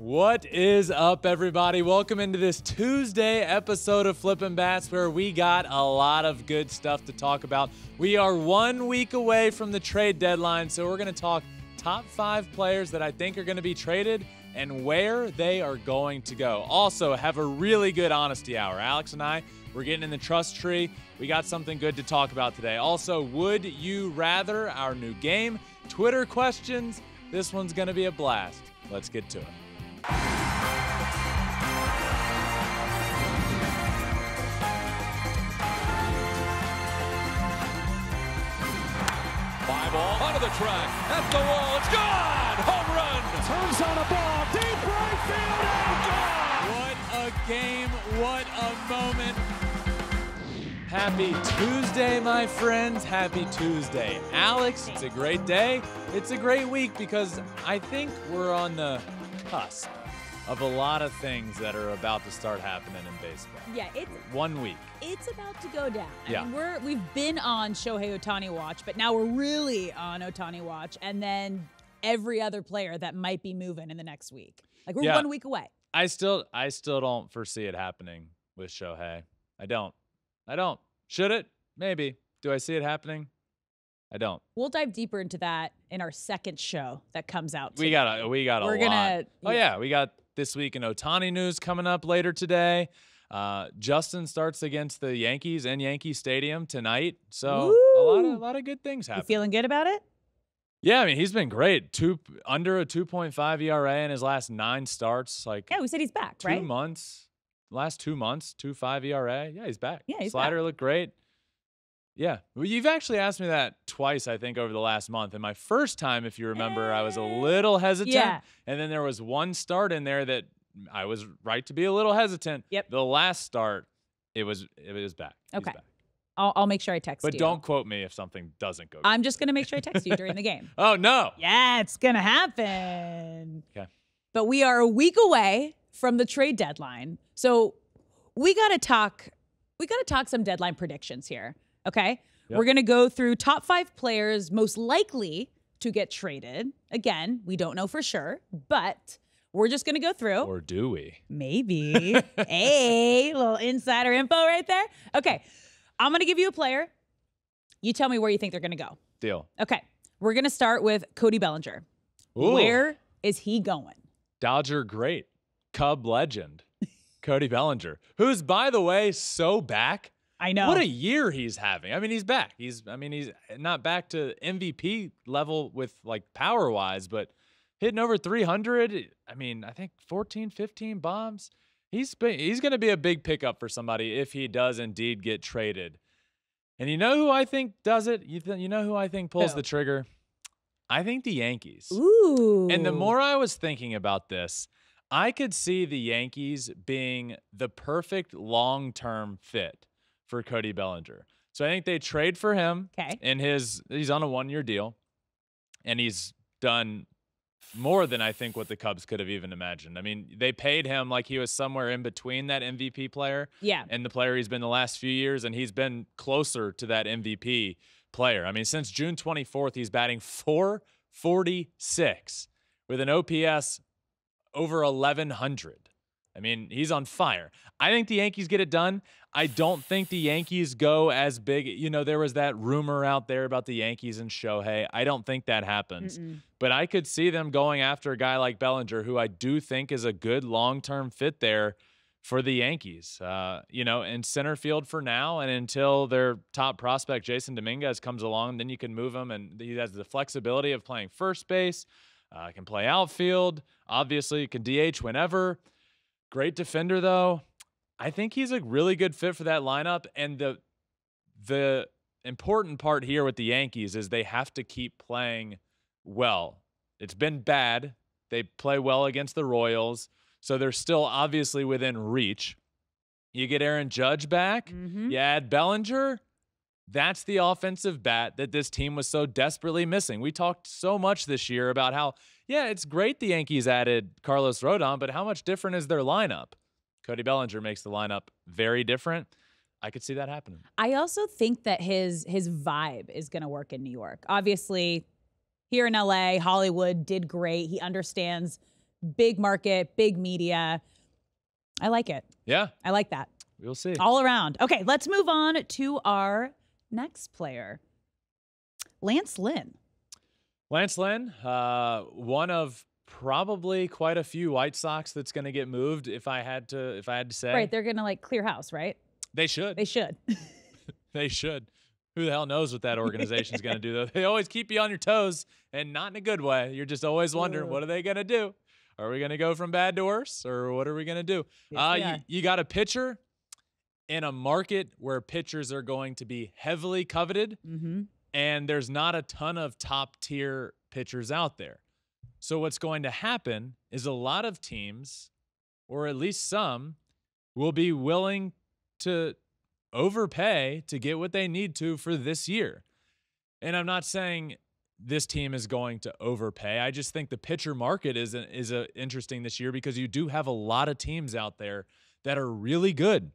What is up, everybody? Welcome into this Tuesday episode of Flippin Bats, where we got a lot of good stuff to talk about. We are 1 week away from the trade deadline, so we're going to talk top 5 players that I think are going to be traded and where they are going to go. Also, have a really good honesty hour. Alex and I, we're getting in the trust tree. We got something good to talk about today. Also, would you rather, our new game, Twitter questions. This one's going to be a blast. Let's get to it. 5 ball onto the track, at the wall, it's gone! Home run! Turns on a ball, deep right field, and gone! What a game, what a moment. Happy Tuesday, my friends. Happy Tuesday. Alex, it's a great day. It's a great week because I think we're on the cusp of a lot of things that are about to start happening in baseball. Yeah, it's 1 week. It's about to go down. Yeah. I mean, we've been on Shohei Ohtani watch, but now we're really on Ohtani watch, and then every other player that might be moving in the next week. Like we're 1 week away. I still don't foresee it happening with Shohei. I don't. Should it? Maybe. Do I see it happening? I don't. We'll dive deeper into that in our second show that comes out today. We got a lot. Oh yeah, we got This Week in Ohtani news coming up later today. Justin starts against the Yankees in Yankee Stadium tonight. So a lot of good things happening. You feeling good about it? Yeah, I mean, he's been great. Under a 2.5 ERA in his last 9 starts. Yeah, we said he's back, right? 2 months. Last 2 months, 2.5 ERA. Yeah, he's back. Yeah, he's Slider back. looked great. Yeah. Well, you've actually asked me that twice, I think, over the last month. And my first time, if you remember, I was a little hesitant. Yeah. And then there was one start in there that I was right to be a little hesitant. Yep. The last start, it was back. He's Okay. back. I'll make sure I text you. But don't quote me if something doesn't go good. I'm just going to make sure I text you during the game. Oh, no. Yeah, it's going to happen. Okay. But we are a week away from the trade deadline. So we got to talk some deadline predictions here. Okay? Yep. We're going to go through top 5 players most likely to get traded. Again, we don't know for sure, but we're just going to go through. Or do we? Maybe. Hey, little insider info right there. Okay. I'm going to give you a player. You tell me where you think they're going to go. Deal. Okay. We're going to start with Cody Bellinger. Ooh. Where is he going? Dodger great. Cub legend. Cody Bellinger, who's, by the way, so back. I know. What a year he's having. I mean, he's back. He's not back to MVP level with like power wise, but hitting over 300. I mean, I think 14, 15 bombs. He's going to be a big pickup for somebody if he does indeed get traded. And you know who I think does it? You know who I think pulls the trigger? I think the Yankees. Ooh. And the more I was thinking about this, I could see the Yankees being the perfect long-term fit for Cody Bellinger. So I think they trade for him. Okay. And he's on a 1-year deal. And he's done more than I think what the Cubs could have even imagined. I mean, they paid him like he was somewhere in between that MVP player and the player he's been the last few years, and he's been closer to that MVP player. I mean, since June 24th, he's batting .446 with an OPS over 1,100. I mean, he's on fire. I think the Yankees get it done. I don't think the Yankees go as big. You know, there was that rumor out there about the Yankees and Shohei. I don't think that happens. But I could see them going after a guy like Bellinger, who I do think is a good long-term fit there for the Yankees. You know, in center field for now and until their top prospect, Jason Dominguez, comes along, then you can move him, and he has the flexibility of playing first base, can play outfield. Obviously, can DH whenever. Great defender, though. I think he's a really good fit for that lineup. And the important part here with the Yankees is they have to keep playing well. It's been bad. They play well against the Royals, so they're still obviously within reach. You get Aaron Judge back. You add Bellinger. That's the offensive bat that this team was so desperately missing. We talked so much this year about how, yeah, it's great the Yankees added Carlos Rodon, but how much different is their lineup? Cody Bellinger makes the lineup very different. I could see that happening. I also think that his vibe is going to work in New York. Obviously, here in LA, Hollywood did great. He understands big market, big media. I like it. Yeah. I like that. We'll see. All around. Okay, let's move on to our next player, Lance Lynn. Lance Lynn, one of probably quite a few White Sox that's going to get moved. If I had to say, Right, they're going to clear house, right? They should. They should. They should. Who the hell knows what that organization's going to do, though? They always keep you on your toes, and not in a good way. You're just always wondering, what are they going to do? Are we going to go from bad to worse, or what are we going to do? Yes, you got a pitcher in a market where pitchers are going to be heavily coveted, and there's not a ton of top-tier pitchers out there. So what's going to happen is a lot of teams, or at least some, will be willing to overpay to get what they need to for this year. And I'm not saying this team is going to overpay. I just think the pitcher market is interesting this year because you do have a lot of teams out there that are really good,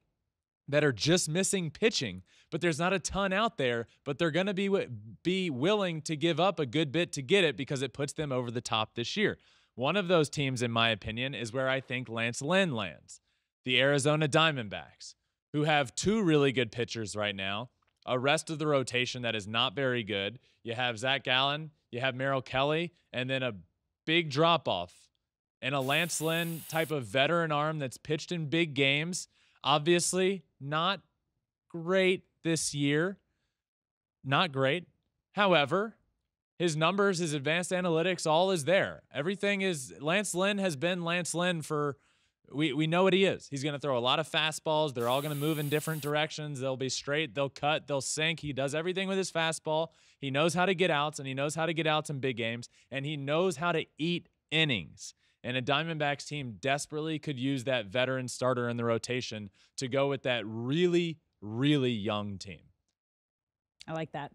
that are just missing pitching, but there's not a ton out there, but they're going to be willing to give up a good bit to get it because it puts them over the top this year. One of those teams, in my opinion, is where I think Lance Lynn lands. The Arizona Diamondbacks, who have two really good pitchers right now, a rest of the rotation that is not very good. You have Zack, you have Merrill Kelly, and then a big drop-off. And a Lance Lynn type of veteran arm that's pitched in big games. Obviously, not great this year. Not great. However, his numbers, his advanced analytics, all is there. Everything is – Lance Lynn has been Lance Lynn for – we know what he is. He's going to throw a lot of fastballs. They're all going to move in different directions. They'll be straight. They'll cut. They'll sink. He does everything with his fastball. He knows how to get outs, and he knows how to get outs in big games, and he knows how to eat innings. And a Diamondbacks team desperately could use that veteran starter in the rotation to go with that really, really young team. I like that.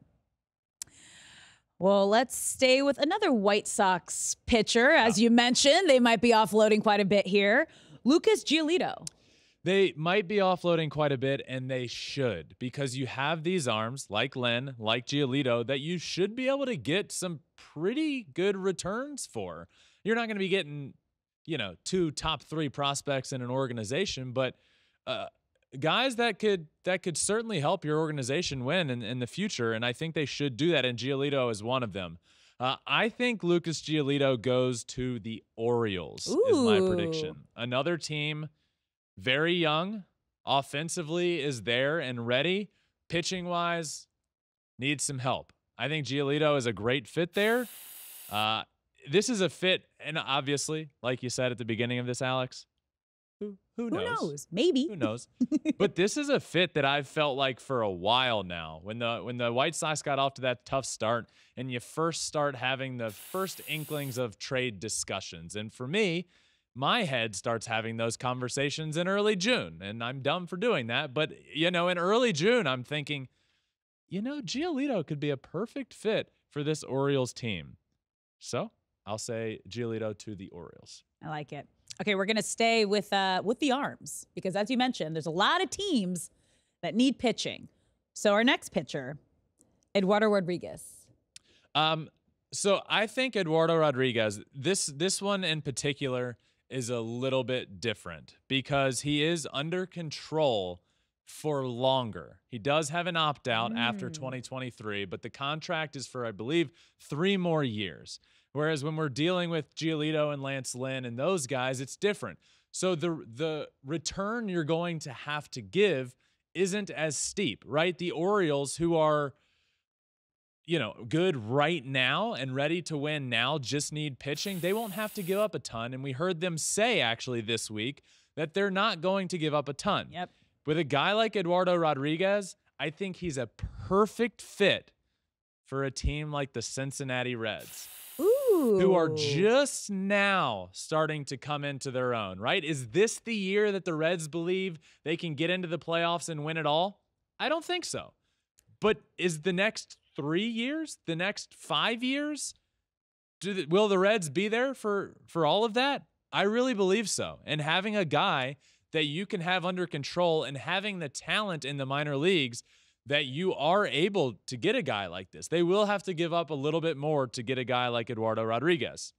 Well, let's stay with another White Sox pitcher. As you mentioned, they might be offloading quite a bit here. Lucas Giolito. They might be offloading quite a bit, and they should, because you have these arms like Lynn, like Giolito, that you should be able to get some pretty good returns for. You're not going to be getting, two top 3 prospects in an organization, but guys that could certainly help your organization win in the future, and I think they should do that, and Giolito is one of them. I think Lucas Giolito goes to the Orioles, is my prediction. Another team, very young, offensively is there and ready. Pitching-wise, needs some help. I think Giolito is a great fit there. This is a fit, and obviously, like you said at the beginning of this, Alex, who knows? Who knows? Maybe. Who knows? But this is a fit that I've felt like for a while now. When the White Sox got off to that tough start, and you first start having the first inklings of trade discussions, and for me, my head starts having those conversations in early June, and I'm dumb for doing that. But in early June, I'm thinking, Giolito could be a perfect fit for this Orioles team. So I'll say Giolito to the Orioles. I like it. Okay, we're going to stay with the arms because, as you mentioned, there's a lot of teams that need pitching. So our next pitcher, Eduardo Rodriguez. So I think Eduardo Rodriguez, this one in particular is a little bit different because he is under control for longer. He does have an opt-out after 2023, but the contract is for, I believe, 3 more years. Whereas when we're dealing with Giolito and Lance Lynn and those guys, it's different. So the return you're going to have to give isn't as steep, right? The Orioles, who are, good right now and ready to win now, just need pitching. They won't have to give up a ton. And we heard them say actually this week that they're not going to give up a ton. Yep. With a guy like Eduardo Rodriguez, I think he's a perfect fit for a team like the Cincinnati Reds. Ooh. Who are just now starting to come into their own, right? Is this the year that the Reds believe they can get into the playoffs and win it all? I don't think so. But is the next 3 years, the next 5 years, will the Reds be there for all of that? I really believe so. And having a guy that you can have under control and having the talent in the minor leagues that you are able to get a guy like this. They will have to give up a little bit more to get a guy like Eduardo Rodriguez.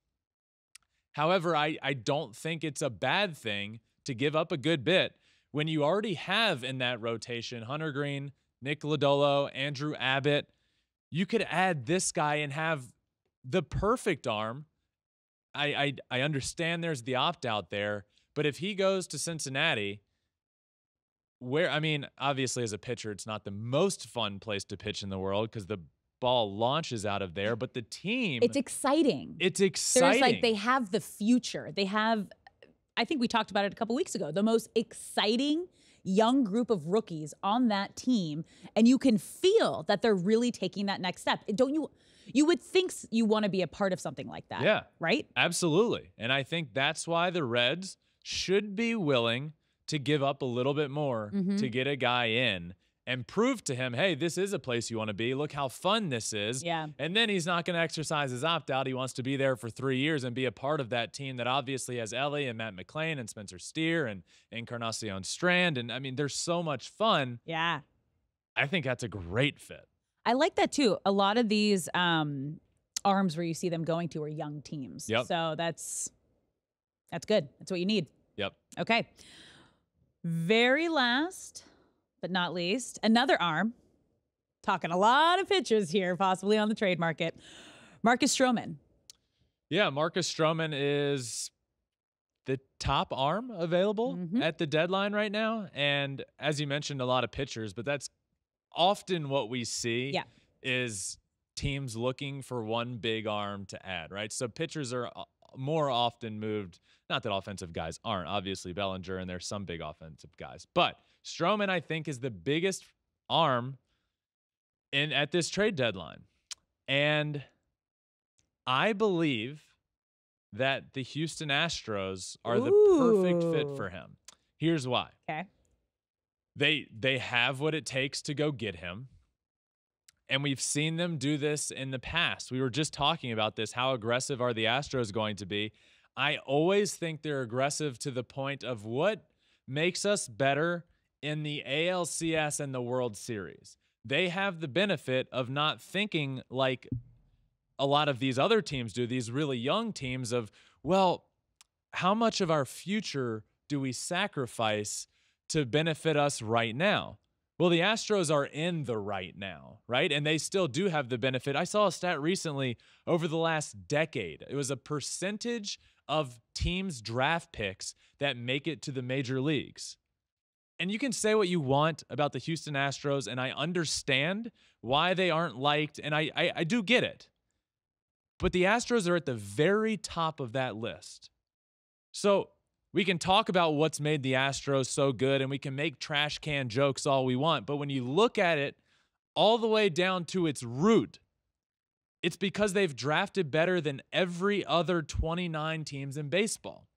However, I don't think it's a bad thing to give up a good bit when you already have in that rotation Hunter Green, Nick Lodolo, Andrew Abbott. You could add this guy and have the perfect arm. I understand there's the opt-out there, but if he goes to Cincinnati, obviously as a pitcher, it's not the most fun place to pitch in the world because the ball launches out of there, but the team, it's exciting. There's they have the future. They have, I think we talked about it a couple weeks ago, the most exciting young group of rookies on that team, and you can feel that they're really taking that next step. Don't you? You would think you want to be a part of something like that. Yeah. Right? Absolutely. And I think that's why the Reds should be willing to give up a little bit more to get a guy in and prove to him, hey, this is a place you want to be. Look how fun this is. Yeah. And then he's not going to exercise his opt-out. He wants to be there for 3 years and be a part of that team that obviously has Ellie and Matt McClain and Spencer Steer and Encarnacion Strand. And, there's so much fun. Yeah. I think that's a great fit. I like that, too. A lot of these arms where you see them going to are young teams. Yep. So that's good. That's what you need. Yep. Okay. Very last, but not least, another arm. Talking a lot of pitchers here, possibly on the trade market. Marcus Stroman. Yeah, Marcus Stroman is the top arm available at the deadline right now. And as you mentioned, a lot of pitchers, but that's often what we see is teams looking for one big arm to add, right? So pitchers are more often moved. Not that offensive guys aren't, obviously Bellinger, and there's some big offensive guys. But Stroman, I think, is the biggest arm at this trade deadline. And I believe that the Houston Astros are the perfect fit for him. Here's why. Okay. They have what it takes to go get him. And we've seen them do this in the past. We were just talking about this. How aggressive are the Astros going to be? I always think they're aggressive to the point of what makes us better in the ALCS and the World Series. They have the benefit of not thinking like a lot of these other teams do, these really young teams of, well, how much of our future do we sacrifice to benefit us right now? Well, the Astros are in the right now, right? And they still do have the benefit. I saw a stat recently over the last decade. It was a percentage of teams' draft picks that make it to the major leagues. And you can say what you want about the Houston Astros, and I understand why they aren't liked, and I do get it. But the Astros are at the very top of that list. So we can talk about what's made the Astros so good, and we can make trash can jokes all we want. But when you look at it all the way down to its root, it's because they've drafted better than every other 29 teams in baseball.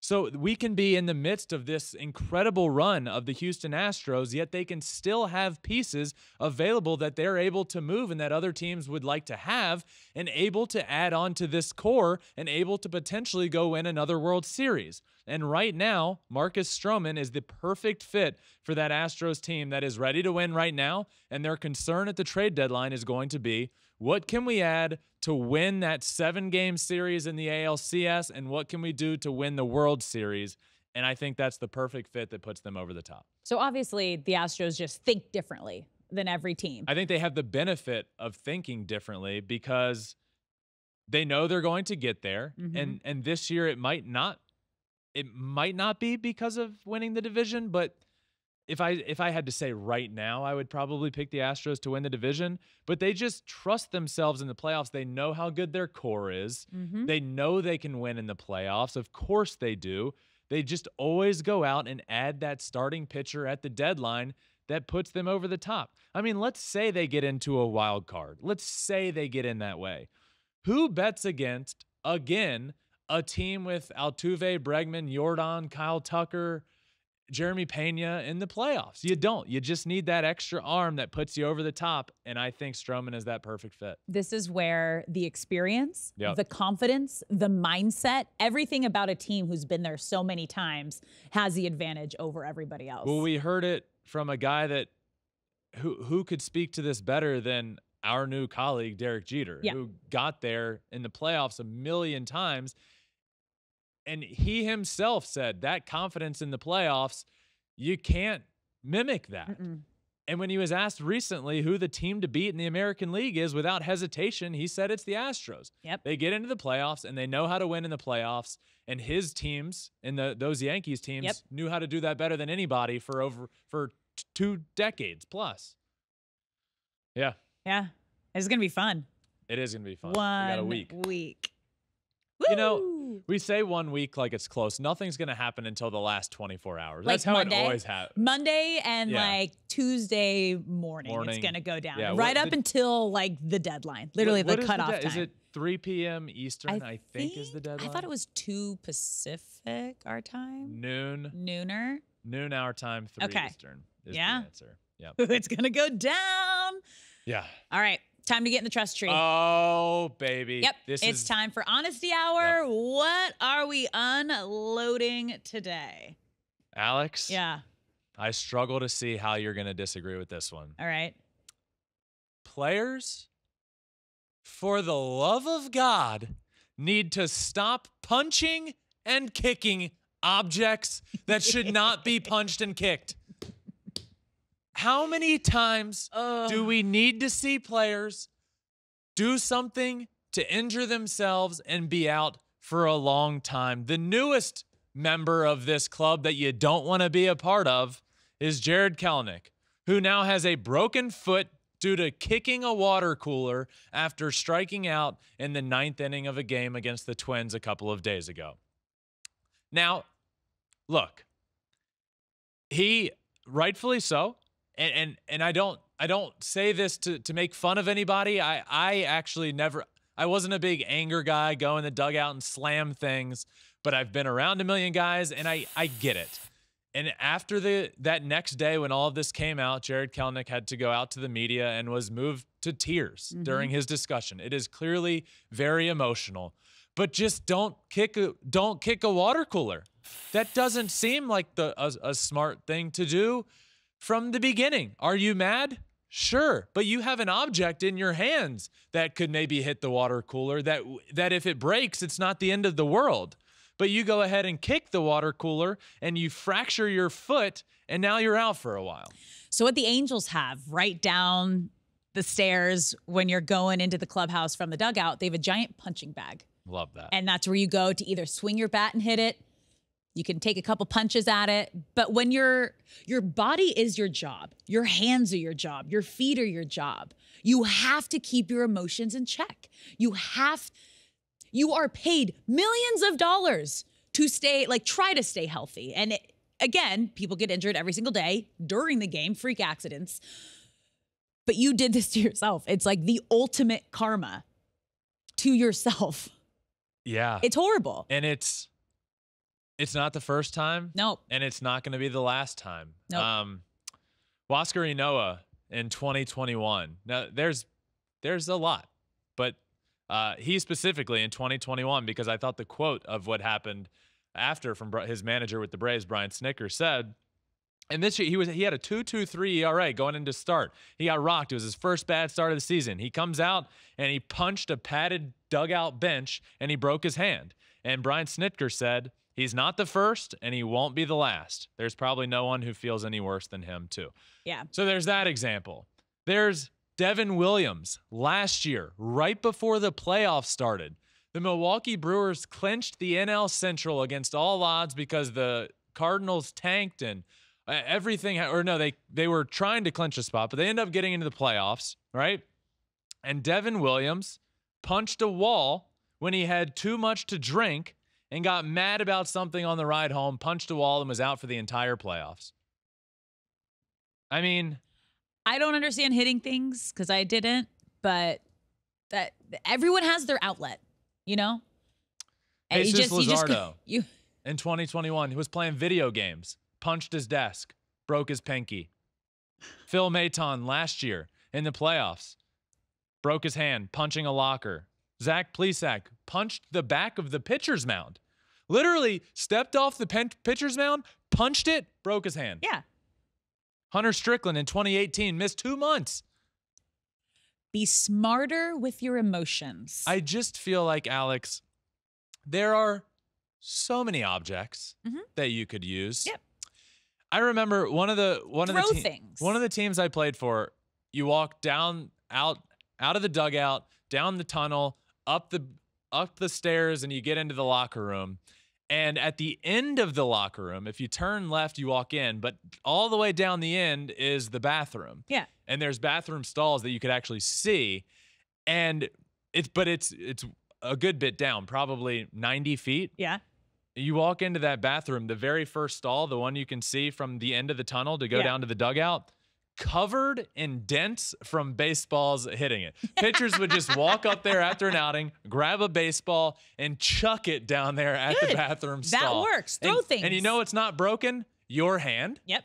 So we can be in the midst of this incredible run of the Houston Astros, yet they can still have pieces available that they're able to move and that other teams would like to have, and able to add on to this core and able to potentially go win another World Series. And right now, Marcus Stroman is the perfect fit for that Astros team that is ready to win right now, and their concern at the trade deadline is going to be, what can we add to win that 7-game series in the ALCS, and what can we do to win the World Series? And I think that's the perfect fit that puts them over the top. So obviously the Astros just think differently than every team. I think they have the benefit of thinking differently because they know they're going to get there. And this year it might not be because of winning the division, but if I had to say right now, I would probably pick the Astros to win the division, but they just trust themselves in the playoffs. They know how good their core is. They know they can win in the playoffs. Of course they do. They just always go out and add that starting pitcher at the deadline that puts them over the top. I mean, let's say they get into a wild card. Let's say they get in that way. Who bets against, again, a team with Altuve, Bregman, Yordan, Kyle Tucker, Jeremy Pena in the playoffs? You don't. You just need that extra arm that puts you over the top, and I think Stroman is that perfect fit. This is where the experience, the confidence, the mindset, everything about a team who's been there so many times has the advantage over everybody else. Well, we heard it from a guy that who could speak to this better than our new colleague, Derek Jeter, who got there in the playoffs a million times. And he himself said that confidence in the playoffs, you can't mimic that. And when he was asked recently who the team to beat in the American League is, without hesitation, he said it's the Astros. Yep. They get into the playoffs, and they know how to win in the playoffs. And his tems and those Yankees teams knew how to do that better than anybody for 2 decades plus. Yeah. Yeah. It's going to be fun. It is going to be fun. 1 we got a week. Woo! You know, we say 1 week like it's close. Nothing's going to happen until the last 24 hours. That's how Monday, it always happens. Monday and like Tuesday morning it's going to go down. Yeah, right up until like the deadline. Literally the cutoff time. Is it 3 p.m. Eastern, I think is the deadline? I thought it was 2 Pacific our time. Nooner. Noon our time, 3 Eastern is the answer. Yeah. It's going to go down. Yeah. All right. Time to get in the trust tree. Oh, baby. Yep. It's time for Honesty Hour. Yep. What are we unloading today? Alex? Yeah. I struggle to see how you're going to disagree with this one. All right. Players, for the love of God, need to stop punching and kicking objects that should not be punched and kicked. How many times do we need to see players do something to injure themselves and be out for a long time? The newest member of this club that you don't want to be a part of is Jared Kelnick, who now has a broken foot due to kicking a water cooler after striking out in the 9th inning of a game against the Twins a couple of days ago. Now, look, he rightfully so. And I don't say this to make fun of anybody. I actually never, I wasn't a big anger guy, go in the dugout and slam things, but I've been around a million guys and I get it. And after that next day when all of this came out, Jared Kelnick had to go out to the media and was moved to tears during his discussion. It is clearly very emotional, but just don't kick a water cooler. That doesn't seem like a smart thing to do. From the beginning, are you mad? Sure, but you have an object in your hands that could maybe hit the water cooler that if it breaks, it's not the end of the world. But you go ahead and kick the water cooler and you fracture your foot and now you're out for a while. So what the Angels have right down the stairs when you're going into the clubhouse from the dugout, they have a giant punching bag. Love that. And that's where you go to either swing your bat and hit it. You can take a couple punches at it, but when your body is your job, your hands are your job, your feet are your job. You have to keep your emotions in check. You are paid millions of dollars to try to stay healthy. And again, people get injured every single day during the game, freak accidents. But you did this to yourself. It's like the ultimate karma to yourself. Yeah. It's horrible. And it's not the first time. Nope. And it's not going to be the last time. Nope. Huascar Ynoa in 2021. Now, there's a lot. But he specifically in 2021, because I thought the quote of what happened after from his manager with the Braves, Brian Snitker, said, and this year he had a 2.23 ERA going into start. He got rocked. It was his first bad start of the season. He comes out and he punched a padded dugout bench and he broke his hand. And Brian Snitker said, he's not the first, and he won't be the last. There's probably no one who feels any worse than him, too. Yeah. So there's that example. There's Devin Williams last year, right before the playoffs started. The Milwaukee Brewers clinched the NL Central against all odds because the Cardinals tanked and everything. They were trying to clinch a spot, but they ended up getting into the playoffs, right? And Devin Williams punched a wall when he had too much to drink and got mad about something on the ride home, punched a wall, and was out for the entire playoffs. I mean, I don't understand hitting things because I didn't, but that everyone has their outlet, you know? And Jesus Luzardo in 2021, he was playing video games, punched his desk, broke his pinky. Phil Maton last year in the playoffs, broke his hand, punching a locker. Zack punched the back of the pitcher's mound. Literally stepped off the pitcher's mound, punched it, broke his hand. Yeah. Hunter Strickland in 2018 missed 2 months. Be smarter with your emotions. I just feel like, Alex, there are so many objects that you could use. Yep. I remember one of the teams I played for, you walk down out of the dugout, down the tunnel, up the stairs, and you get into the locker room. And at the end of the locker room, if you turn left, you walk in, but all the way down the end is the bathroom. Yeah. And there's bathroom stalls that you could actually see. And it's a good bit down, probably 90 feet. Yeah. You walk into that bathroom, the very first stall, the one you can see from the end of the tunnel to go down to the dugout, covered in dents from baseballs hitting it. Pitchers would just walk up there after an outing, grab a baseball, and chuck it down there at the bathroom stall. That works. Throw things. And you know what's not broken? Your hand. Yep.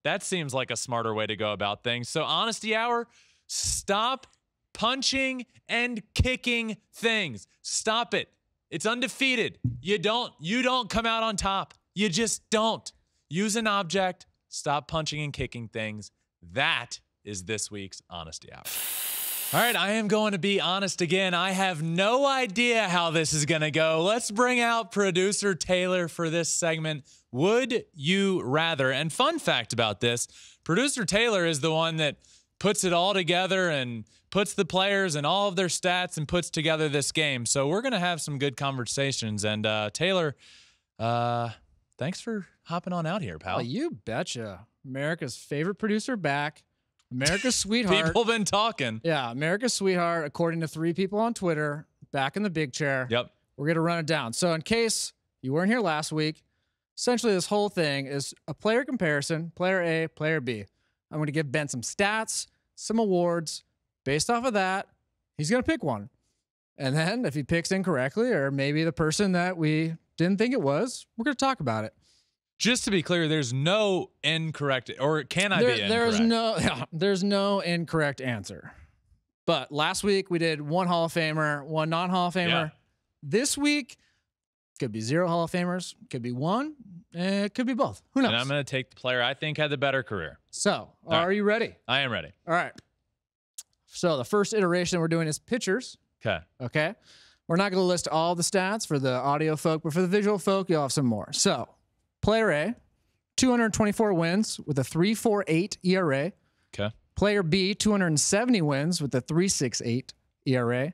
That seems like a smarter way to go about things. So honesty hour, stop punching and kicking things. Stop it. It's undefeated. You don't come out on top. You just don't. Use an object. Stop punching and kicking things. That is this week's Honesty Hour. All right, I am going to be honest again. I have no idea how this is going to go. Let's bring out producer Taylor for this segment. Would you rather? And fun fact about this, producer Taylor is the one that puts it all together and puts the players and all of their stats and puts together this game. So we're going to have some good conversations. And Taylor, thanks for hopping on out here, pal. Oh, you betcha. America's favorite producer back. America's sweetheart. People been talking. Yeah, America's sweetheart, according to 3 people on Twitter, back in the big chair. Yep. We're going to run it down. So in case you weren't here last week, essentially this whole thing is a player comparison, player A, player B. I'm going to give Ben some stats, some awards. Based off of that, he's going to pick one. And then if he picks incorrectly, or maybe the person that we didn't think it was, we're going to talk about it. Just to be clear, there's no incorrect, or can I be incorrect? There's no incorrect answer. But last week we did 1 Hall of Famer, 1 non-Hall of Famer. Yeah. This week could be 0 Hall of Famers, could be 1, it could be both. Who knows? And I'm going to take the player I think had the better career. So, are you ready? I am ready. All right. So the first iteration we're doing is pitchers. Okay. We're not going to list all the stats for the audio folk, but for the visual folk, you'll have some more. So, player A, 224 wins with a 3.48 ERA. Okay. Player B, 270 wins with a 3.68 ERA.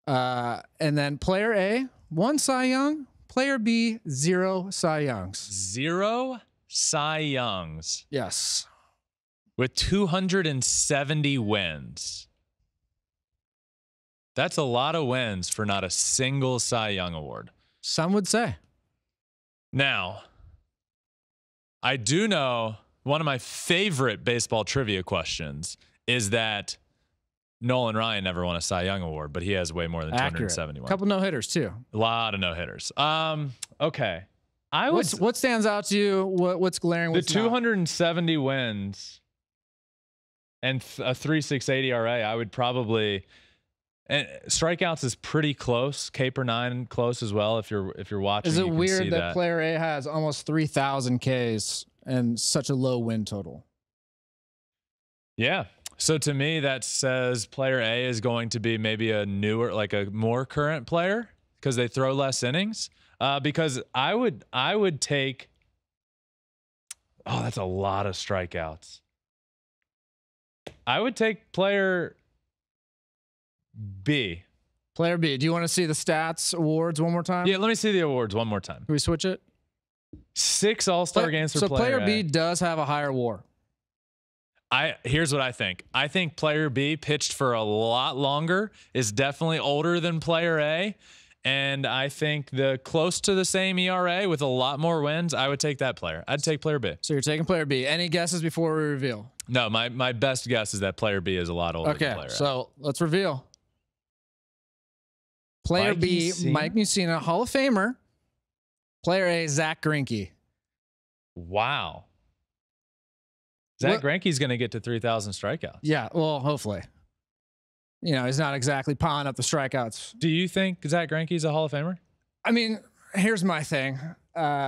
And then player A, 1 Cy Young. Player B, 0 Cy Youngs. 0 Cy Youngs. Yes. With 270 wins. That's a lot of wins for not a single Cy Young award. Some would say. Now, I do know one of my favorite baseball trivia questions is that Nolan Ryan never won a Cy Young award, but he has way more than 271. A couple no-hitters too. A lot of no-hitters. Okay. What stands out to you? What's glaring? The 270 wins and a 3.68 ERA, I would probably. And strikeouts is pretty close. Caper 9 close as well. If you're watching, is it you can weird see that player A has almost 3,000 Ks and such a low win total? Yeah. So to me, that says player A is going to be maybe a newer, like a more current player because they throw less innings. Because I would take. Oh, that's a lot of strikeouts. I would take player B. Player B. Do you want to see the stats awards one more time? Yeah, let me see the awards one more time. Can we switch it? 6 All-Star games for player A. So player B does have a higher WAR. Here's what I think. I think player B pitched for a lot longer, is definitely older than player A, and I think the close to the same ERA with a lot more wins, I would take that player. I'd take player B. So you're taking player B. Any guesses before we reveal? No, my best guess is that player B is a lot older than player A. So let's reveal. Player B, Mike Mussina, Hall of Famer. Player A, Zack Greinke. Wow. Zack Greinke's going to get to 3,000 strikeouts. Yeah, well, hopefully. You know, he's not exactly piling up the strikeouts. Do you think Zack Greinke's a Hall of Famer? I mean, here's my thing,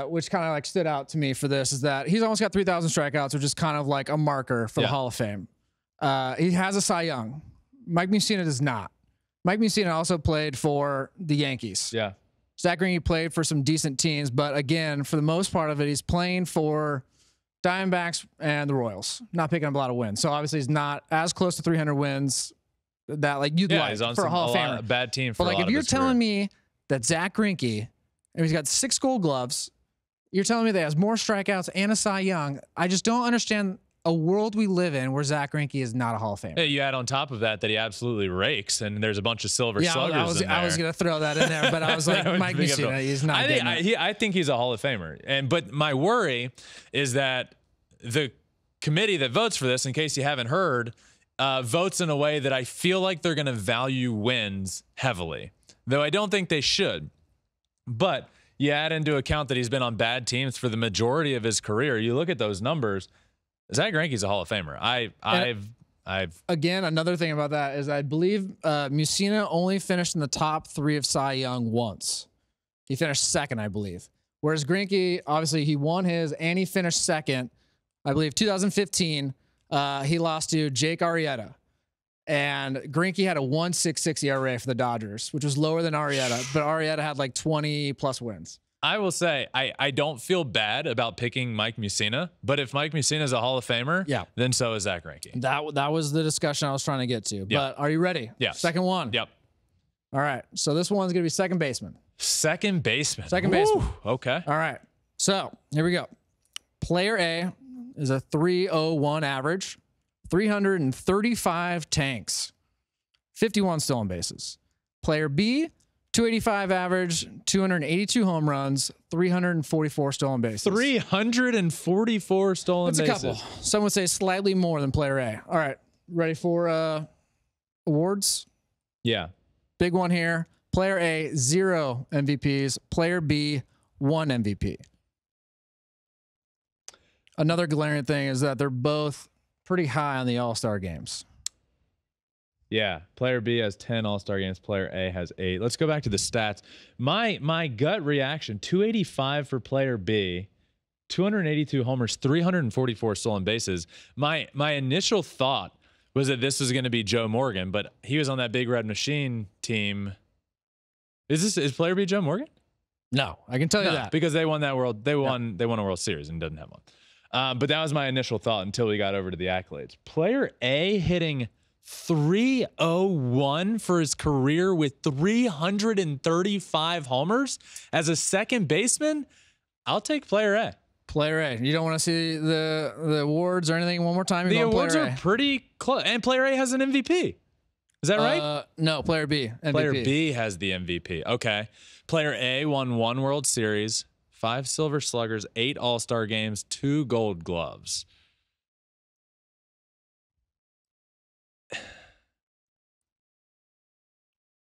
which kind of like stood out to me for this, is that he's almost got 3,000 strikeouts, which is kind of like a marker for the Hall of Fame. He has a Cy Young. Mike Mussina does not. Mike Mussina also played for the Yankees. Yeah. Zack Greinke played for some decent teams, but again, for the most part of it, he's playing for Diamondbacks and the Royals, not picking up a lot of wins. So obviously he's not as close to 300 wins that like you'd like for a Hall of Famer. A bad team for but a like lot if of you're his telling career. me that Zack Greinke, and he's got 6 Gold Gloves, you're telling me that he has more strikeouts and a Cy Young. I just don't understand a world we live in where Zack Greinke is not a Hall of Famer. Yeah, you add on top of that he absolutely rakes, and there's a bunch of silver sluggers in there. I was going to throw that in there, but I was like, Mike Mussina, he's not. I think he's a Hall of Famer, but my worry is that the committee that votes for this, in case you haven't heard, votes in a way that I feel like they're going to value wins heavily, though I don't think they should. But you add into account that he's been on bad teams for the majority of his career. You look at those numbers. Zack Greinke's a Hall of Famer. I've again, another thing about that is I believe Mussina only finished in the top 3 of Cy Young once. He finished second, I believe. Whereas Greinke, obviously, he won his and he finished second. I believe 2015, he lost to Jake Arrieta. And Greinke had a 1.66 ERA for the Dodgers, which was lower than Arrieta, but Arrieta had like 20 plus wins. I will say I don't feel bad about picking Mike Mussina, but if Mike Mussina is a Hall of Famer, then so is Zack Greinke. That was the discussion I was trying to get to. Yep. But are you ready? Yes. Second one. Yep. All right. So this one's gonna be second baseman. Second baseman. Second baseman. Okay. All right. So here we go. Player A is a 301 average, 335 tanks, 51 stolen bases. Player B, 285 average, 282 home runs, 344 stolen bases. 344 stolen bases. That's a couple. Some would say slightly more than player A. All right. Ready for awards? Yeah. Big one here. Player A, 0 MVPs. Player B, 1 MVP. Another glaring thing is that they're both pretty high on the All-Star games. Yeah, player B has 10 All-Star games. Player A has 8. Let's go back to the stats. My gut reaction: 285 for player B, 282 homers, 344 stolen bases. My initial thought was that this was going to be Joe Morgan, but he was on that Big Red Machine team. Is player B Joe Morgan? No, I can tell you that because they won that world. They won a World Series and doesn't have one. But that was my initial thought until we got over to the accolades. Player A hitting 301 for his career with 335 homers as a second baseman. I'll take player A. Player A. You don't want to see the awards or anything one more time? The awards are pretty close. And player A has an MVP. Is that right? No, player B. MVP. Player B has the MVP. Okay. Player A won 1 World Series, 5 Silver Sluggers, 8 All-Star games, 2 Gold Gloves.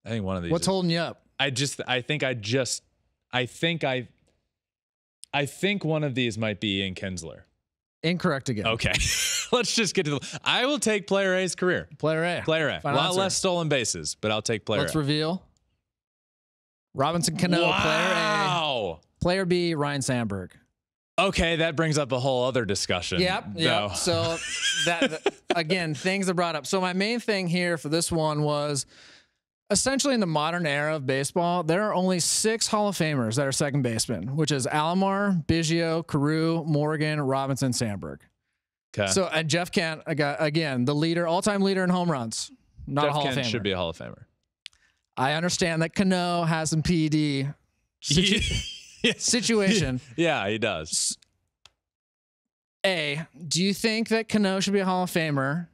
I think one of these. What's holding you up? I think one of these might be Ian Kinsler. Incorrect again. Okay. Let's just get to I will take player A's career. Player A. Player A. A lot answer. less stolen bases, but I'll take player A. Let's reveal. Robinson Cano, player A. Player B, Ryan Sandberg. Okay, that brings up a whole other discussion. Yep. So that again, things are brought up. So my main thing here for this one was essentially in the modern era of baseball, there are only 6 Hall of Famers that are second basemen, which is Alomar, Biggio, Carew, Morgan, Robinson, Sandberg. Okay. So and Jeff Kent, again, the leader, all-time leader in home runs, not Jeff a Hall Kent of Famer. Should be a Hall of Famer. I understand that Cano has some PED situation. Yeah, he does. A, do you think that Cano should be a Hall of Famer?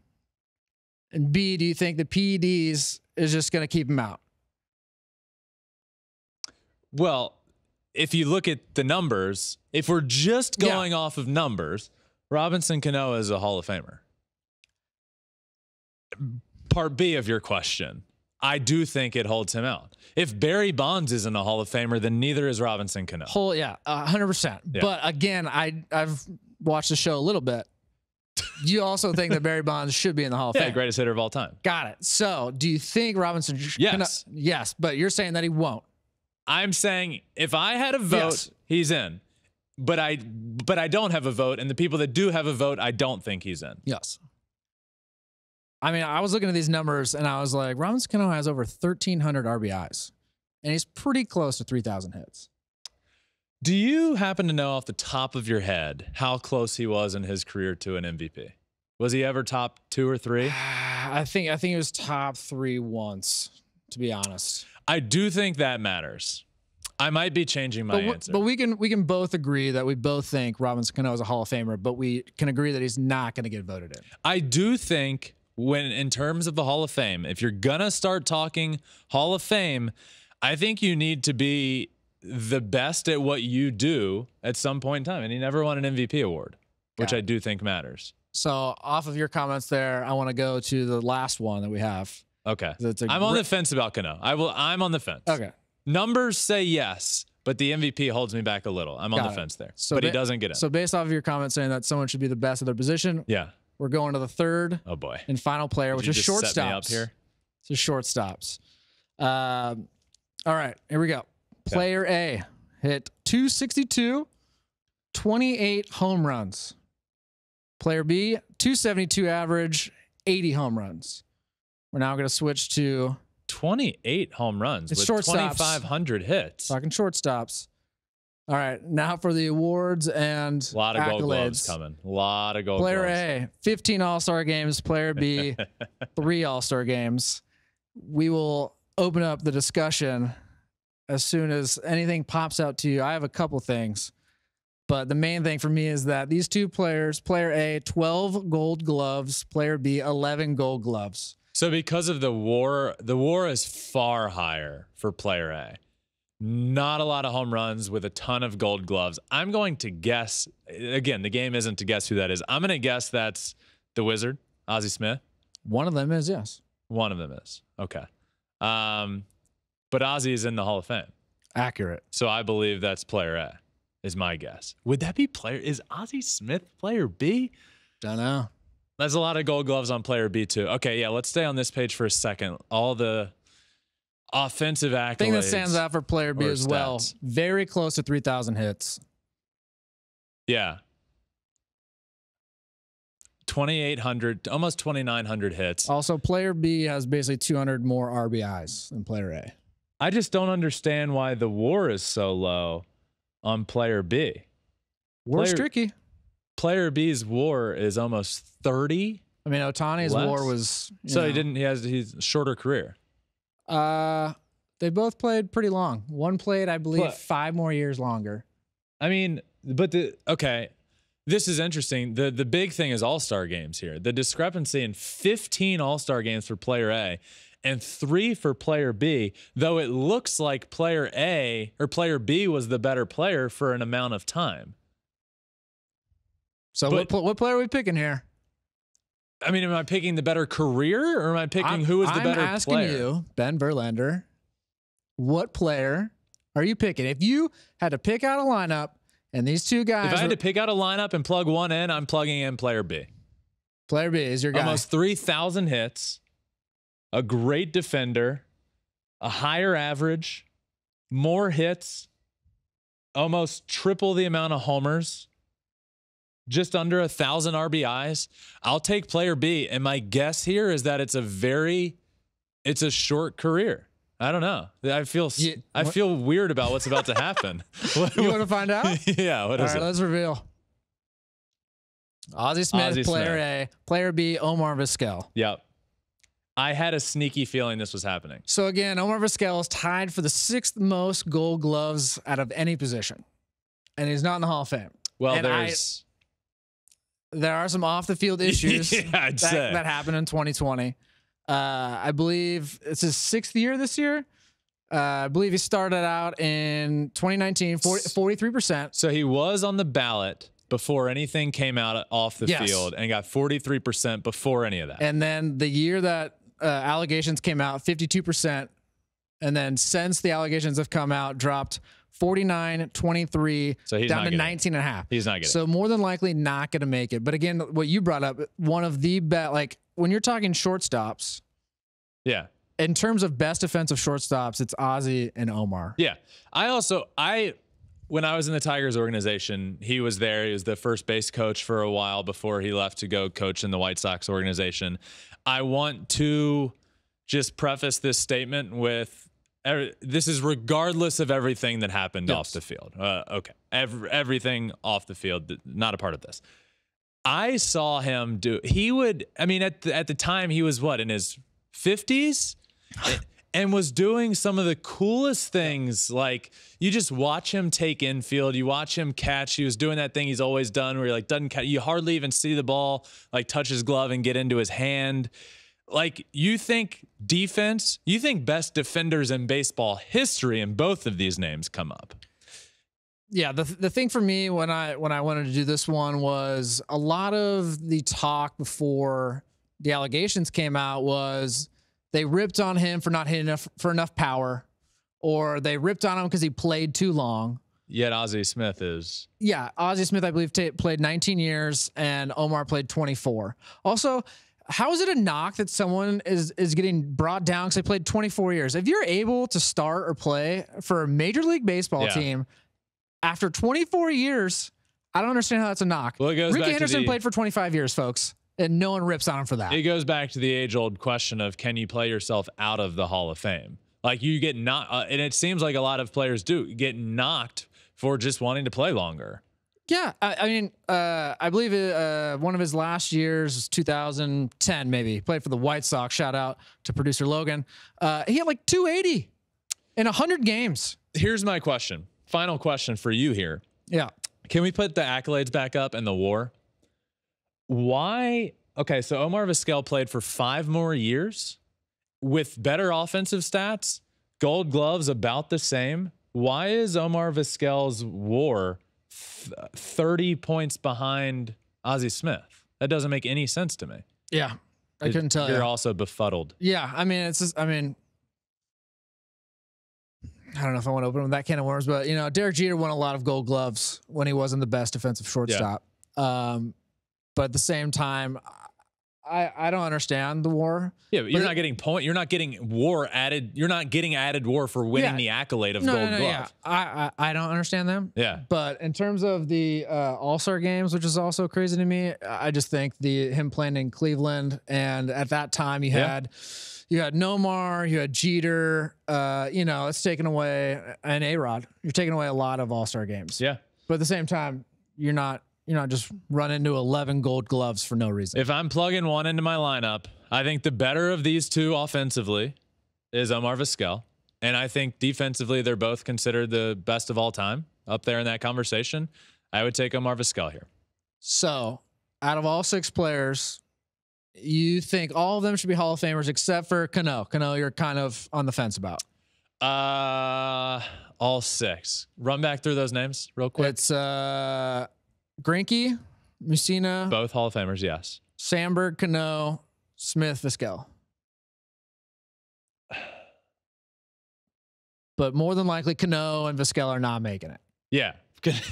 And B, do you think the PEDs is just going to keep him out? Well, if you look at the numbers, if we're just going off of numbers, Robinson Cano is a Hall of Famer. Part B of your question, I do think it holds him out. If Barry Bonds isn't a Hall of Famer, then neither is Robinson Cano. 100%. Yeah. But again, I've watched the show a little bit. You also think that Barry Bonds should be in the Hall of Fame? Yeah, greatest hitter of all time. Got it. So, do you think Robinson? Yes. Yes, but you're saying that he won't. I'm saying if I had a vote, he's in. But I don't have a vote, and the people that do have a vote, I don't think he's in. Yes. I mean, I was looking at these numbers, and I was like, Robinson Cano has over 1,300 RBIs. and he's pretty close to 3,000 hits. Do you happen to know off the top of your head how close he was in his career to an MVP? Was he ever top 2 or 3? I think he was top 3 once, to be honest. I do think that matters. I might be changing my answer. But we can both agree that we both think Robinson Cano is a Hall of Famer, but we can agree that he's not going to get voted in. I do think when in terms of the Hall of Fame, if you're going to start talking Hall of Fame, I think you need to be the best at what you do at some point in time. And he never won an MVP award, which I do think matters. So off of your comments there, I want to go to the last one that we have. Okay. I'm on the fence about Cano. I'm on the fence. Okay. Numbers say yes, but the MVP holds me back a little. I'm on the fence there. So but he doesn't get in. So based off of your comments saying that someone should be the best at their position, yeah, we're going to the third and final player, which is shortstops. Set me up here? So shortstops. All right, here we go. Player A hit 262, 28 home runs. Player B, 272 average, 80 home runs. We're now going to switch to 28 home runs with shortstops. 2,500 hits. Talking shortstops. All right, now for the awards and a lot of accolades. Gold Gloves coming. A lot of Gold Gloves. Player A, 15 All-Star games. Player B, 3 All-Star games. We will open up the discussion as soon as anything pops out to you. I have a couple things, but the main thing for me is that these two players, player A, 12 Gold Gloves. Player B, 11 Gold Gloves. So because of the WAR is far higher for player A. Not a lot of home runs with a ton of Gold Gloves. I'm going to guess, again, the game isn't to guess who that is. I'm going to guess that's the Wizard, Ozzie Smith. One of them is, yes. One of them is. Okay. But Ozzie is in the Hall of Fame. Accurate. So I believe that's player A, is my guess. Would that be is Ozzie Smith player B? Don't know. There's a lot of Gold Gloves on player B too. Okay, yeah, let's stay on this page for a second. All the offensive accolades. Thing that stands out for player B as well. Very close to 3,000 hits. Yeah. 2,800, almost 2,900 hits. Also, player B has basically 200 more RBIs than player A. I just don't understand why the WAR is so low on player B. WAR's tricky. Player B's WAR is almost 30. I mean, Ohtani's WAR was he's a shorter career. They both played pretty long. One played, I believe, 5 more years longer. I mean, but this is interesting. The big thing is All-Star games here. The discrepancy in 15 All-Star games for player A and 3 for player B, though it looks like player A or player B was the better player for an amount of time. So what player are we picking here? I mean, am I picking the better career or am I picking who is the better player? I'm asking you, Ben Verlander, what player are you picking? If you had to pick out a lineup and these two guys... If I had to pick out a lineup and plug one in, I'm plugging in player B. Player B is your guy. Almost 3,000 hits, a great defender, a higher average, more hits, almost triple the amount of homers, just under 1,000 RBIs. I'll take player B. And my guess here is that it's a short career. I don't know. I feel weird about what's about to happen. You want to find out? Yeah. What is it? Let's reveal. Ozzie Smith, player A. Player B, Omar Vizquel. Yep. I had a sneaky feeling this was happening. So again, Omar Vizquel is tied for the 6th most Gold Gloves out of any position. And he's not in the Hall of Fame. Well, and there are some off the field issues that happened in 2020. I believe it's his 6th year this year. I believe he started out in 2019, 43%. So he was on the ballot before anything came out off the field and got 43% before any of that. And then the year that allegations came out, 52%. And then since the allegations have come out, dropped 49, 23, down to 19 and a half. He's not getting it. So more than likely not going to make it. But again, what you brought up, one of the best, like when you're talking shortstops. Yeah. In terms of best defensive shortstops, it's Ozzie and Omar. Yeah. When I was in the Tigers organization, he was there. He was the first base coach for a while before he left to go coach in the White Sox organization. I want to just preface this statement with This is regardless of everything that happened Yes. off the field. Okay. Everything off the field, not a part of this. I saw him do, at the time he was in his 50s and was doing some of the coolest things. Like, you just watch him take infield, you watch him catch. He was doing that thing he's always done where he doesn't catch, you hardly even see the ball touch his glove and get into his hand. You think defense, you think best defenders in baseball history, and both of these names come up. Yeah, the thing for me when I wanted to do this one was a lot of the talk before the allegations came out was they ripped on him for not hitting enough power, or they ripped on him because he played too long. Yet Ozzie Smith is. Yeah, Ozzie Smith, I believe, played 19 years, and Omar played 24. Also, how is it a knock that someone is getting brought down because they played 24 years? If you're able to start or play for a Major League Baseball team after 24 years, I don't understand how that's a knock. Well, it goes Ricky back Henderson played for 25 years, folks, and no one rips on him for that. It goes back to the age-old question of, can you play yourself out of the Hall of Fame? You get knocked, and it seems like a lot of players do get knocked for just wanting to play longer. Yeah, I believe one of his last years was 2010, maybe. He played for the White Sox. Shout out to producer Logan. He had 280 in 100 games. Here's my question. Final question for you here. Yeah. Can we put the accolades back up and the WAR? Why? Okay, so Omar Vizquel played for 5 more years with better offensive stats, Gold Gloves about the same. Why is Omar Vizquel's WAR 30 points behind Ozzie Smith? That doesn't make any sense to me. Yeah, I couldn't tell you. You're also befuddled. Yeah, it's just, I don't know if I want to open with that can of worms, but Derek Jeter won a lot of Gold Gloves when he wasn't the best defensive shortstop. Yeah. But at the same time, I don't understand the WAR. Yeah, but you're not getting point. You're not getting WAR added. You're not getting added WAR for winning the accolade of Gold Glove. Yeah. I don't understand them. Yeah. But in terms of the All-Star games, which is also crazy to me, I just think him playing in Cleveland, and at that time you had Nomar, you had Jeter. It's taken away an A-Rod. You're taking away a lot of All-Star games. Yeah. But at the same time, you're not just run into 11 Gold Gloves for no reason. If I'm plugging one into my lineup, I think the better of these two offensively is Omar Vizquel. And I think defensively, they're both considered the best of all time up there in that conversation. I would take Omar Vizquel here. So out of all 6 players, you think all of them should be Hall of Famers except for Cano. Cano, you're kind of on the fence about. All 6. Run back through those names real quick. It's Greinke, Mussina, both Hall of Famers, yes. Sandberg, Cano, Smith, Vizquel. But more than likely, Cano and Vizquel are not making it. Yeah,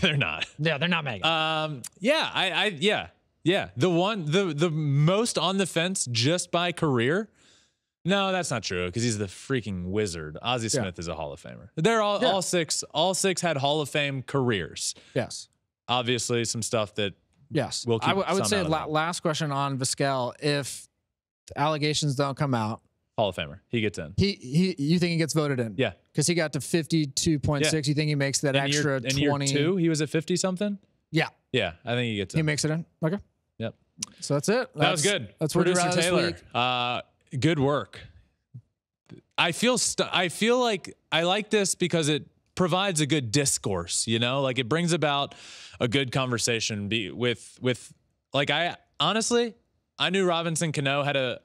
they're not. Yeah, they're not making it. Yeah. The most on the fence just by career. No, that's not true because he's the freaking wizard. Ozzie Smith is a Hall of Famer. They're all 6. All 6 had Hall of Fame careers. Yes. Obviously, some stuff that we'll keep. I would say out last question on Vizquel. If the allegations don't come out, Hall of Famer, he gets in. You think he gets voted in? Yeah, because he got to 52.6. Yeah. You think he makes that extra 20? In year 2, he was at 50 something. Yeah, yeah, I think he gets in. He makes it in. Okay. Yep. So that's it. That was good. That's Producer Taylor. Good work. I feel like I like this because it provides a good discourse, it brings about a good conversation I honestly, I knew Robinson Cano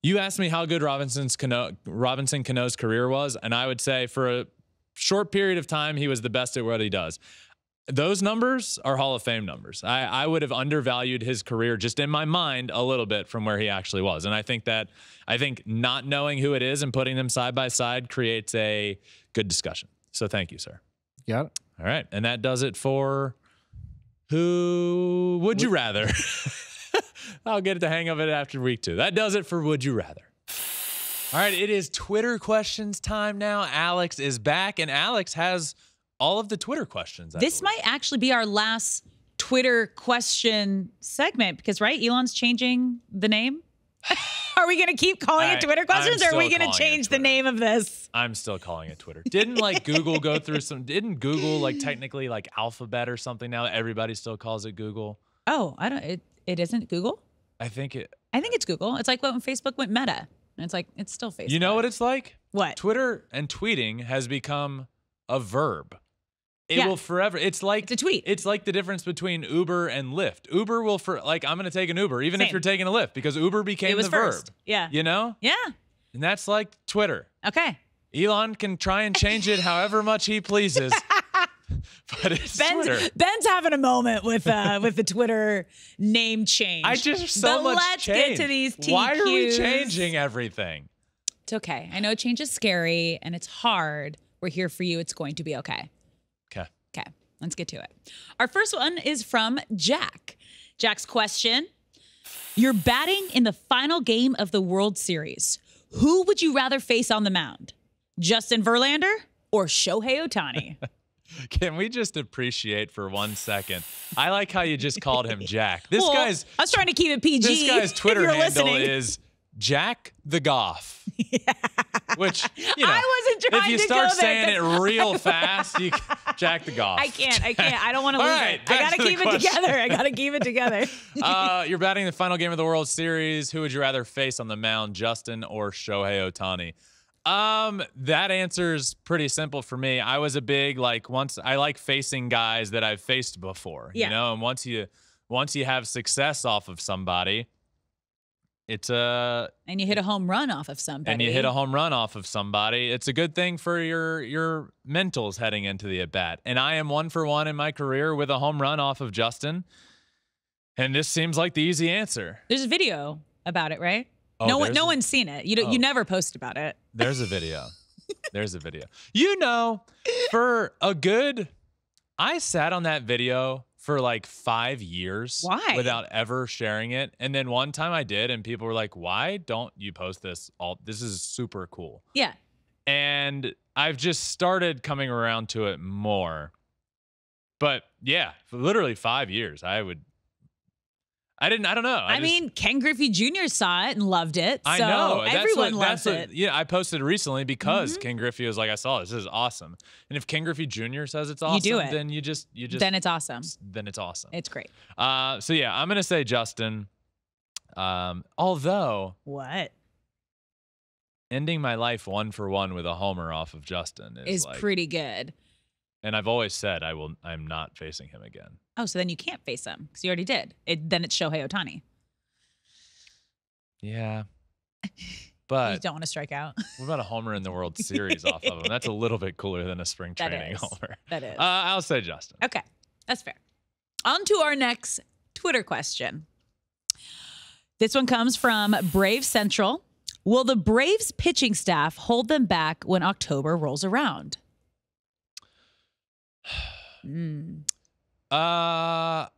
you asked me how good Robinson Cano's career was, and I would say for a short period of time, he was the best at what he does. Those numbers are Hall of Fame numbers. I would have undervalued his career just in my mind a little bit from where he actually was. And I think not knowing who it is and putting them side by side creates a good discussion. So thank you, sir. Got it. All right. And that does it for Who Would You Rather? I'll get the hang of it after week 2. That does it for Would You Rather. All right. It is Twitter questions time now. Alex is back, and Alex has all of the Twitter questions. This might actually be our last Twitter question segment because, right, Elon's changing the name? Are we going to keep calling it Twitter questions, or are we going to change the name of this? I'm still calling it Twitter. Didn't like Google go through didn't Google like technically like Alphabet or something now? Everybody still calls it Google. Oh, I don't, it isn't Google? I think it's Google. It's like when Facebook went Meta. And it's like, it's still Facebook. You know what it's like? What? Twitter and tweeting has become a verb. It will forever. It's a tweet. It's like the difference between Uber and Lyft. Uber will I'm going to take an Uber, even if you're taking a Lyft, because Uber became the first. verb. Yeah. You know? Yeah. And that's like Twitter. Okay. Elon can try and change it however much he pleases. But it's Twitter. Ben's having a moment with the Twitter name change. I just so much let's change. Get to these TQs. Why are we changing everything? It's okay. I know change is scary and it's hard. We're here for you. It's going to be okay. Okay, let's get to it. Our first one is from Jack. Jack's question: you're batting in the final game of the World Series. Who would you rather face on the mound? Justin Verlander or Shohei Ohtani? Can we just appreciate for 1 second? I like how you just called him Jack. I was trying to keep it PG. This guy's Twitter handle listening. is Jack the Goff. Yeah. Which, I wasn't trying if you to start go there, saying it real fast, Jack the Goff. I can't. I don't want to lose right, it. I got to keep it together. I got to keep it together. You're batting the final game of the World Series. Who would you rather face on the mound, Justin or Shohei Ohtani? That answer's pretty simple for me. I was a big, I like facing guys that I've faced before, you know, and once you have success off of somebody, and you hit a home run off of somebody. It's a good thing for your mentals heading into the at-bat. And I am 1 for 1 in my career with a home run off of Justin. And this seems like the easy answer. There's a video about it, right? Oh, no one's seen it. You never post about it. There's a video. I sat on that video for like 5 years. Why? Without ever sharing it. And then one time I did, and people were like, why don't you post this? This is super cool. Yeah. And I've just started coming around to it more. But yeah, for literally 5 years, I don't know. I mean, Ken Griffey Jr. saw it and loved it. So I know. Everyone loves it. Yeah, I posted it recently because Ken Griffey was like, I saw this. This is awesome. And if Ken Griffey Jr. says it's awesome, you do it. then you just then it's awesome. Then it's awesome. It's great. So yeah, I'm gonna say Justin. Although what? Ending my life 1 for 1 with a homer off of Justin is pretty good. And I've always said I'm not facing him again. Oh, so then you can't face him because you already did. Then it's Shohei Ohtani. Yeah. But you don't want to strike out. What about a homer in the World Series off of him? That's a little bit cooler than a spring training homer. That is. I'll say Justin. Okay. That's fair. On to our next Twitter question. This one comes from Brave Central. Will the Braves pitching staff hold them back when October rolls around? Not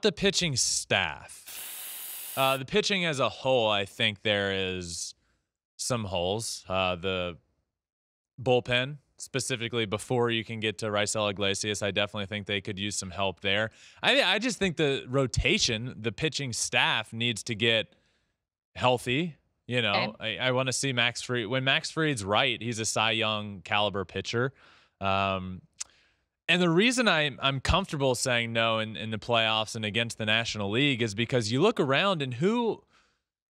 the pitching staff. The pitching as a whole, I think there is some holes. The bullpen, specifically before you can get to Raisel Iglesias, I definitely think they could use some help there. I just think the rotation, the pitching staff needs to get healthy. You know, okay. I want to see Max Fried. When Max Fried's right, he's a Cy Young caliber pitcher. And the reason I'm comfortable saying no in the playoffs and against the National League is because you look around and who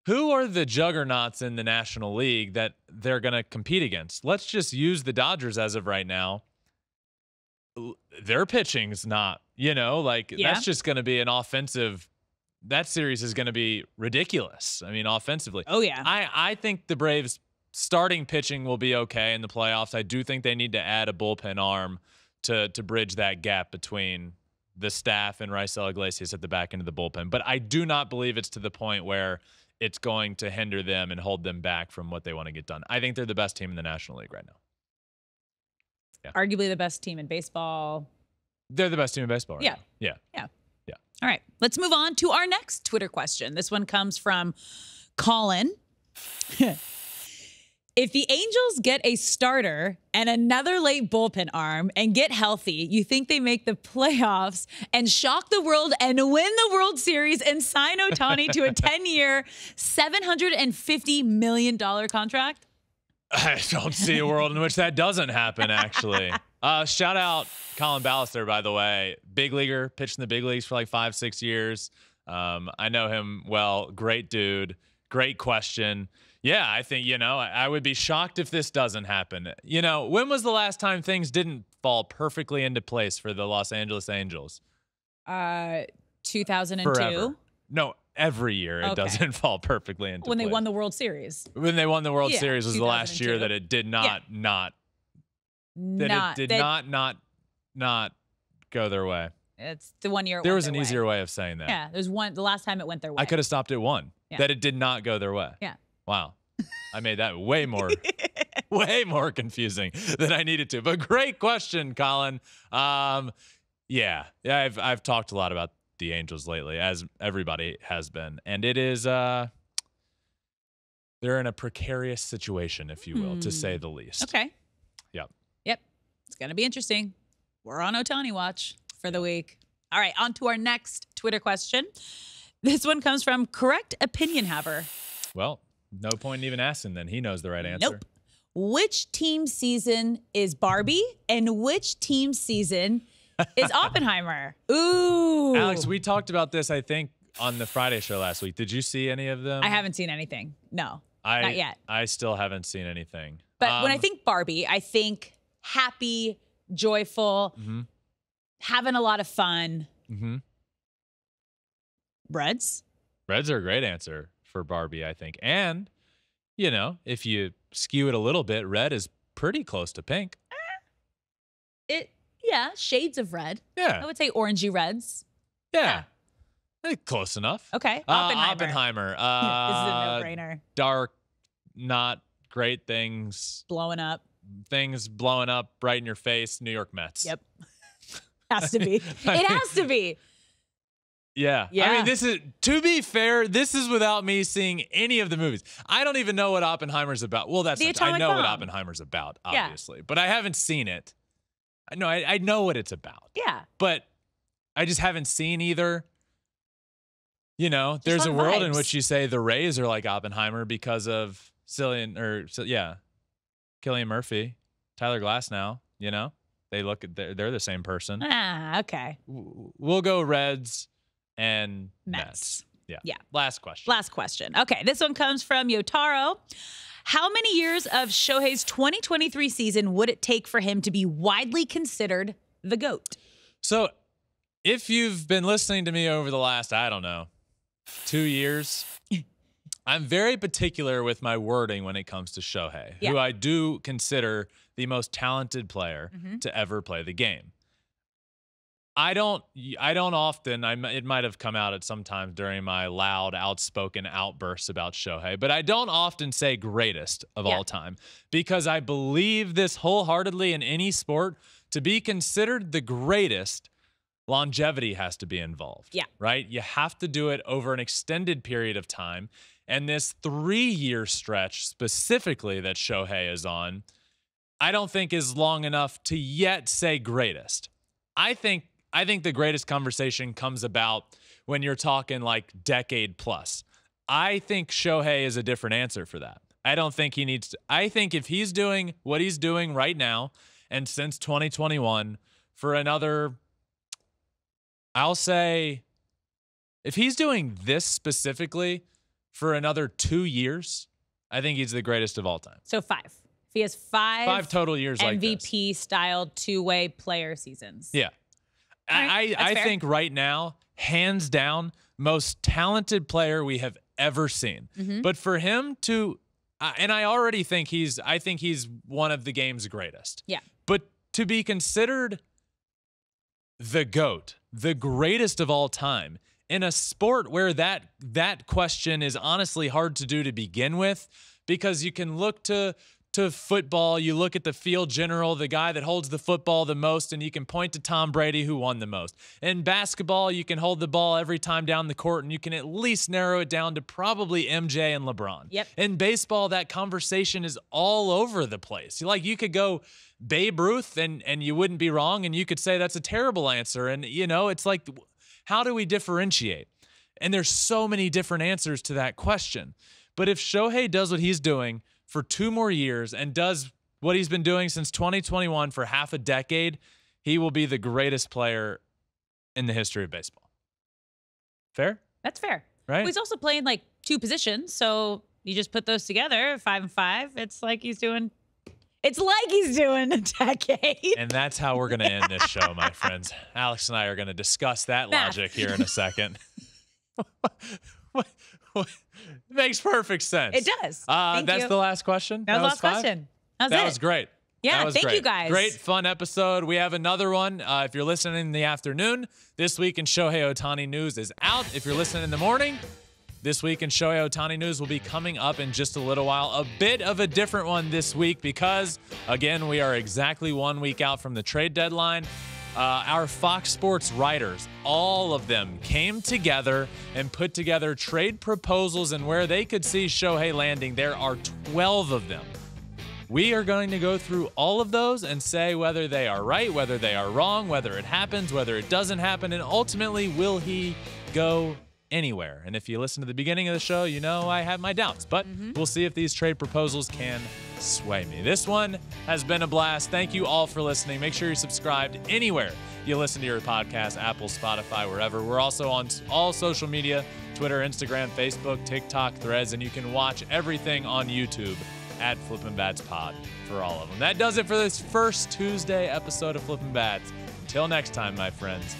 are the juggernauts in the National League that they're going to compete against? Let's just use the Dodgers as of right now. Their pitching's not, that's just going to be an offensive. That series is going to be ridiculous. I mean, offensively. Oh, yeah. I think the Braves starting pitching will be okay in the playoffs. I do think they need to add a bullpen arm to bridge that gap between the staff and Raisel Iglesias at the back end of the bullpen. But I do not believe it's to the point where it's going to hinder them and hold them back from what they want to get done. I think they're the best team in the National League right now. Yeah. Arguably the best team in baseball. They're the best team in baseball right now. Yeah. All right, let's move on to our next Twitter question. This one comes from Colin. If the Angels get a starter and another late bullpen arm and get healthy, you think they make the playoffs and shock the world and win the World Series and sign Ohtani to a 10-year, $750 million contract? I don't see a world in which that doesn't happen, actually. Shout out Colin Ballister, by the way. Big leaguer, pitched in the big leagues for like 5-6 years. I know him well. Great dude. Great question. Yeah, I think, I would be shocked if this doesn't happen. When was the last time things didn't fall perfectly into place for the Los Angeles Angels? 2002. Forever. No, every year it doesn't fall perfectly into place. When they won the World Series. When they won the World Series was the last year that it did not go their way. It's the 1 year. There was an easier way of saying that. Yeah, there's one. The last time it went their way. I could have stopped at one. Yeah. That it did not go their way. Yeah. Wow. I made that way more confusing than I needed to. But great question, Colin. I've talked a lot about the Angels lately, as everybody has been, and it is they're in a precarious situation, if you will, to say the least. Okay. Yep. It's gonna be interesting. We're on Ohtani watch for the week. All right, on to our next Twitter question. This one comes from Correct Opinion Haver. Well, no point in even asking then. He knows the right answer. Nope. Which team season is Barbie and which team season is Oppenheimer? Ooh. Alex, we talked about this, I think, on the Friday show last week. Did you see any of them? I haven't seen anything. No, not yet. I still haven't seen anything. But when I think Barbie, I think happy, joyful, having a lot of fun. Reds? Reds are a great answer for Barbie, I think. And, if you skew it a little bit, red is pretty close to pink. Shades of red. Yeah. I would say orangey reds. Yeah. I think close enough. Okay. Oppenheimer. This is a no-brainer. Dark, not great things. Blowing up. Things blowing up right in your face. New York Mets. Yep. Has to be. It has to be. Yeah. I mean, to be fair, this is without me seeing any of the movies. I don't even know what Oppenheimer's about. Well, I know what Oppenheimer's about, obviously, but I haven't seen it. I know what it's about. Yeah. But I just haven't seen either. There's a world in which you say the Rays are like Oppenheimer because of Cillian Murphy, Tyler Glasnow, they're the same person. Okay. We'll go Reds and Mets. Yeah. Last question. Okay, this one comes from Yotaro. How many years of Shohei's 2023 season would it take for him to be widely considered the GOAT? So if you've been listening to me over the last, 2 years, I'm very particular with my wording when it comes to Shohei, who I do consider the most talented player to ever play the game. I don't often, it might have come out at some times during my loud, outspoken outbursts about Shohei, but I don't often say greatest of all time because I believe this wholeheartedly in any sport. To be considered the greatest, longevity has to be involved. Yeah. Right? You have to do it over an extended period of time. And this 3-year stretch specifically that Shohei is on, I don't think is long enough to yet say greatest. I think the greatest conversation comes about when you're talking like decade plus. I think Shohei is a different answer for that. I don't think he needs to. I think if he's doing what he's doing right now and since 2021 for another, I'll say, if he's doing this specifically for another 2 years, I think he's the greatest of all time. So 5. If he has 5 total years MVP-style two-way player seasons. Yeah. Right, I think right now, hands down, most talented player we have ever seen. But for him to, and I already think he's one of the game's greatest. Yeah. But to be considered the GOAT, the greatest of all time, in a sport where that question is honestly hard to do to begin with, because you can look to to football, you look at the field general, the guy that holds the football the most, and you can point to Tom Brady, who won the most. In basketball, you can hold the ball every time down the court, and you can at least narrow it down to probably MJ and LeBron. Yep. In baseball, that conversation is all over the place. Like, you could go Babe Ruth, and you wouldn't be wrong, and you could say that's a terrible answer. And, it's like, how do we differentiate? And there's so many different answers to that question. But if Shohei does what he's doing for 2 more years and does what he's been doing since 2021 for half a decade, he will be the greatest player in the history of baseball. Fair? That's fair. Right? Well, he's also playing like 2 positions, so you just put those together, 5 and 5. It's like he's doing a decade. And that's how we're going to end this show, my friends. Alex and I are going to discuss that logic here in a second. What? Makes perfect sense. It does. That's the last question. That was the last question. That was great. Yeah, was thank great. you guys. Great, fun episode. We have another one. If you're listening in the afternoon, This Week in Shohei Ohtani News is out. If you're listening in the morning, This Week in Shohei Ohtani News will be coming up in just a little while. A bit of a different one this week because, again, we are exactly 1 week out from the trade deadline. Our Fox Sports writers, all of them, came together and put together trade proposals and where they could see Shohei landing. There are 12 of them. We are going to go through all of those and say whether they are right, whether they are wrong, whether it happens, whether it doesn't happen, and ultimately, will he go anywhere? And if you listen to the beginning of the show, you know I have my doubts, but we'll see if these trade proposals can sway me. This one has been a blast. Thank you all for listening. Make sure you're subscribed anywhere you listen to your podcast, Apple, Spotify, wherever. We're also on all social media, Twitter, Instagram, Facebook, TikTok, Threads, and you can watch everything on YouTube at Flippin Bats Pod for all of them. That does it for this first Tuesday episode of Flippin Bats. Until next time, my friends,